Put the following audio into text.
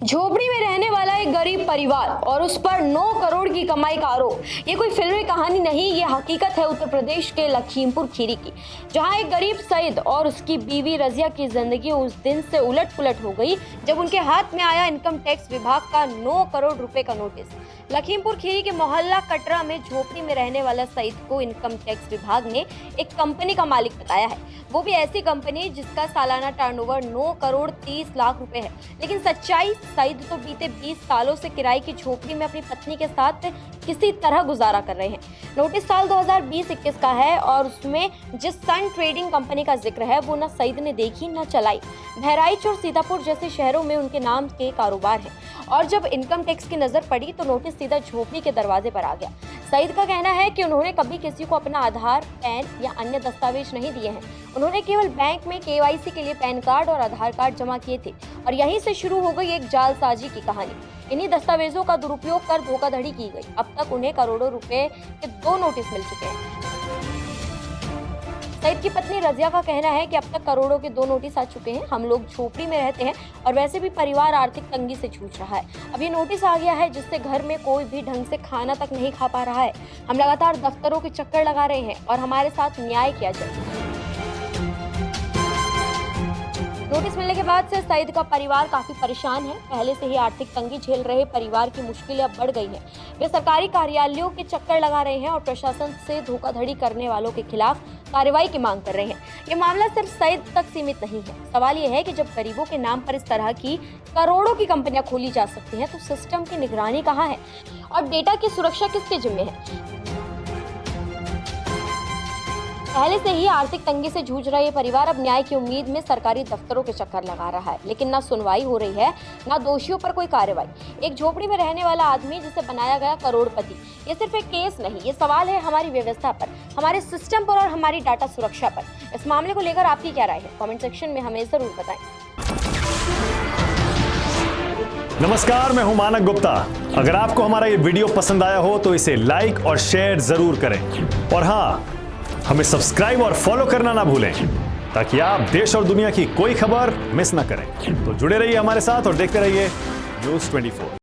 झोपड़ी में रहने वाला एक गरीब परिवार और उस पर 9 करोड़ की कमाई का आरोप। ये कोई फिल्मी कहानी नहीं, ये हकीकत है उत्तर प्रदेश के लखीमपुर खीरी की, जहां एक गरीब सईद और उसकी बीवी रजिया की जिंदगी उस दिन से उलट पुलट हो गई जब उनके हाथ में आया इनकम टैक्स विभाग का 9 करोड़ रुपए का नोटिस। लखीमपुर खीरी के मोहल्ला कटरा में झोपड़ी में रहने वाला सईद को इनकम टैक्स विभाग ने एक कंपनी का मालिक बताया है, वो भी ऐसी कंपनी जिसका सालाना टर्नओवर 9 करोड़ 30 लाख रुपए है। लेकिन सच्चाई, सईद तो बीते 20 सालों से किराए की झोपड़ी में अपनी पत्नी के साथ किसी तरह गुजारा कर रहे हैं। नोटिस साल 2020-21 का है और उसमें जिस सन ट्रेडिंग कंपनी का जिक्र है वो न सईद ने देखी न चलाई। बहराइच और सीतापुर जैसे शहरों में उनके नाम के कारोबार हैं और जब इनकम टैक्स की नजर पड़ी तो नोटिस सीधा झोपड़ी के दरवाजे पर आ गया। सईद का कहना है कि उन्होंने कभी किसी को अपना आधार, पैन या अन्य दस्तावेज नहीं दिए हैं। उन्होंने केवल बैंक में KYC के लिए पैन कार्ड और आधार कार्ड जमा किए थे और यहीं से शुरू हो गई एक जालसाजी की कहानी। इन्हीं दस्तावेजों का दुरुपयोग कर धोखाधड़ी की गई। अब तक उन्हें करोड़ों रुपए के 2 नोटिस मिल चुके हैं। सईद की पत्नी रजिया का कहना है कि अब तक करोड़ों के 2 नोटिस आ चुके हैं। हम लोग झोपड़ी में रहते हैं और वैसे भी परिवार आर्थिक तंगी से जूझ रहा है। अब ये नोटिस आ गया है जिससे घर में कोई भी ढंग से खाना तक नहीं खा पा रहा है। हम लगातार दफ्तरों के चक्कर लगा रहे हैं और हमारे साथ न्याय किया जाए। नोटिस मिलने के बाद से सईद का परिवार काफी परेशान है। पहले से ही आर्थिक तंगी झेल रहे परिवार की मुश्किलें अब बढ़ गई हैं। वे सरकारी कार्यालयों के चक्कर लगा रहे हैं और प्रशासन से धोखाधड़ी करने वालों के खिलाफ कार्रवाई की मांग कर रहे हैं। ये मामला सिर्फ सईद तक सीमित नहीं है। सवाल ये है कि जब गरीबों के नाम पर इस तरह की करोड़ों की कंपनियां खोली जा सकती हैं तो सिस्टम की निगरानी कहाँ है और डेटा की सुरक्षा किसके जिम्मे है? पहले से ही आर्थिक तंगी से जूझ रहा ये परिवार अब न्याय की उम्मीद में सरकारी दफ्तरों के चक्कर लगा रहा है, लेकिन ना सुनवाई हो रही है ना दोषियों पर कोई कार्रवाई। एक झोपड़ी में रहने वाला आदमी जिसे बनाया गया करोड़पति, ये सिर्फ एक केस नहीं, ये सवाल है हमारी व्यवस्था पर, हमारे सिस्टम पर और हमारी डाटा सुरक्षा पर। इस मामले को लेकर आपकी क्या राय है? कमेंट सेक्शन में हमें जरूर बताएं। नमस्कार, मैं हूं मानक गुप्ता। अगर आपको हमारा ये वीडियो पसंद आया हो तो इसे लाइक और शेयर जरूर करें और हाँ, हमें सब्सक्राइब और फॉलो करना ना भूलें ताकि आप देश और दुनिया की कोई खबर मिस ना करें। तो जुड़े रहिए हमारे साथ और देखते रहिए News 24।